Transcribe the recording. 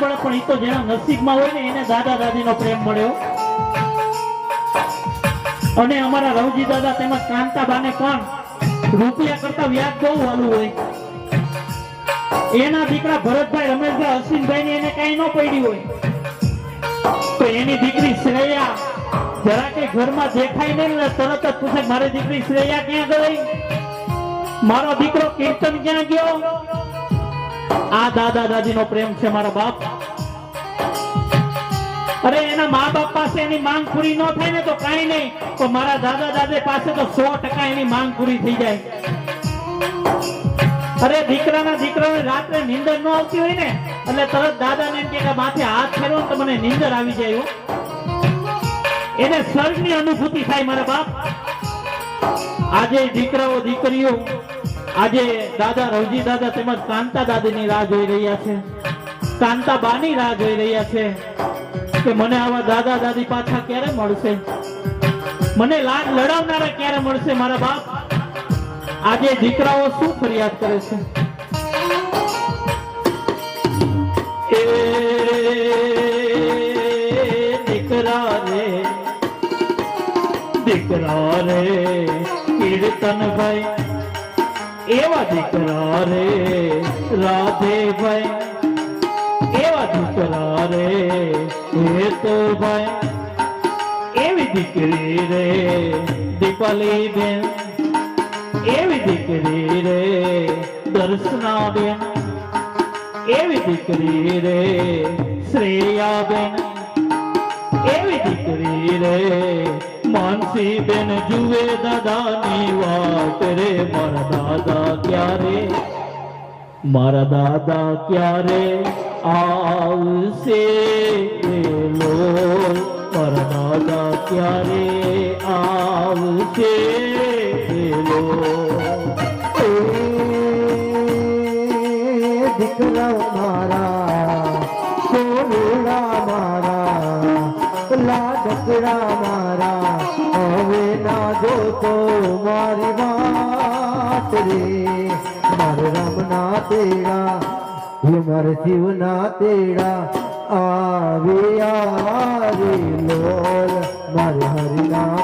મળે, પણ એ તો જેના નસીબમાં હોય ને એને દાદા દાદીનો પ્રેમ મળ્યો. અને અમારા રવજી દાદા તેમજ કાંતાબાને પણ રૂપિયા કરતા વ્યાજ બહુ વાલું હોય. એના દીકરા ભરતભાઈ, રમેશભાઈ, અશ્વિનભાઈ ને એને કઈ ન પડી હોય તો એની દીકરી શ્રેયા જરા કે ઘરમાં દેખાય નહીં ને તરત જ પૂછે મારી દીકરી શ્રેયા ક્યાં ગઈ, મારો દીકરો કીર્તન ક્યાં ગયો. આ દાદા દાદી નો પ્રેમ છે મારા બાપ. અરે એના મા બાપ પાસે એની માંગ પૂરી ન થાય ને તો કઈ નહીં, તો મારા દાદા દાદી પાસે તો 100% એની માંગ પૂરી થઈ જાય. અરે દીકરાને રાત્રે નીંદર ન આવતી હોય ને એટલે તરત દાદાને એમ કે માથે હાથ ફેરવો તો મને નીંદર આવી જાય. એને સ્વર્ગની અનુભૂતિ થાય મારા બાપ. આજે દીકરાઓ દીકરીઓ આજે દાદા રવજી દાદા તેમજ કાંતા દાદીની રાહ જોઈ રહ્યા છે, કાંતા બાની રાહ જોઈ રહ્યા છે કે મને આવા દાદા દાદી પાછા ક્યારે મળશે, મને લાડ લડાવનારા ક્યારે મળશે મારા બાપ. આજે દીકરાઓ શું ફરિયાદ કરે છે, એ દીકરા રે કીર્તનભાઈ, એવા દીકરા રે રાધેભાઈ, એવા દીકરા રે હેતભાઈ, એવી દીકરી રે દીપાલી બેન, એવી દીકરી રે દર્શના બેન, એવી દીકરી રે શ્રેયા બેન, એવી દીકરી રે માનસી બેન. જુએ દાદાની વાત રે મારા દાદા ક્યારે આવશે લો, મારા દાદા ક્યારે આવશે લો. દીકરા મારા, સોનડા મારા, લાડકડા મારા, હવે ના જોતો મારી વાત રે. મારે રામના તેડા, મારે શિવના તેડા આવ્યા રે લોલ, મારે હરિના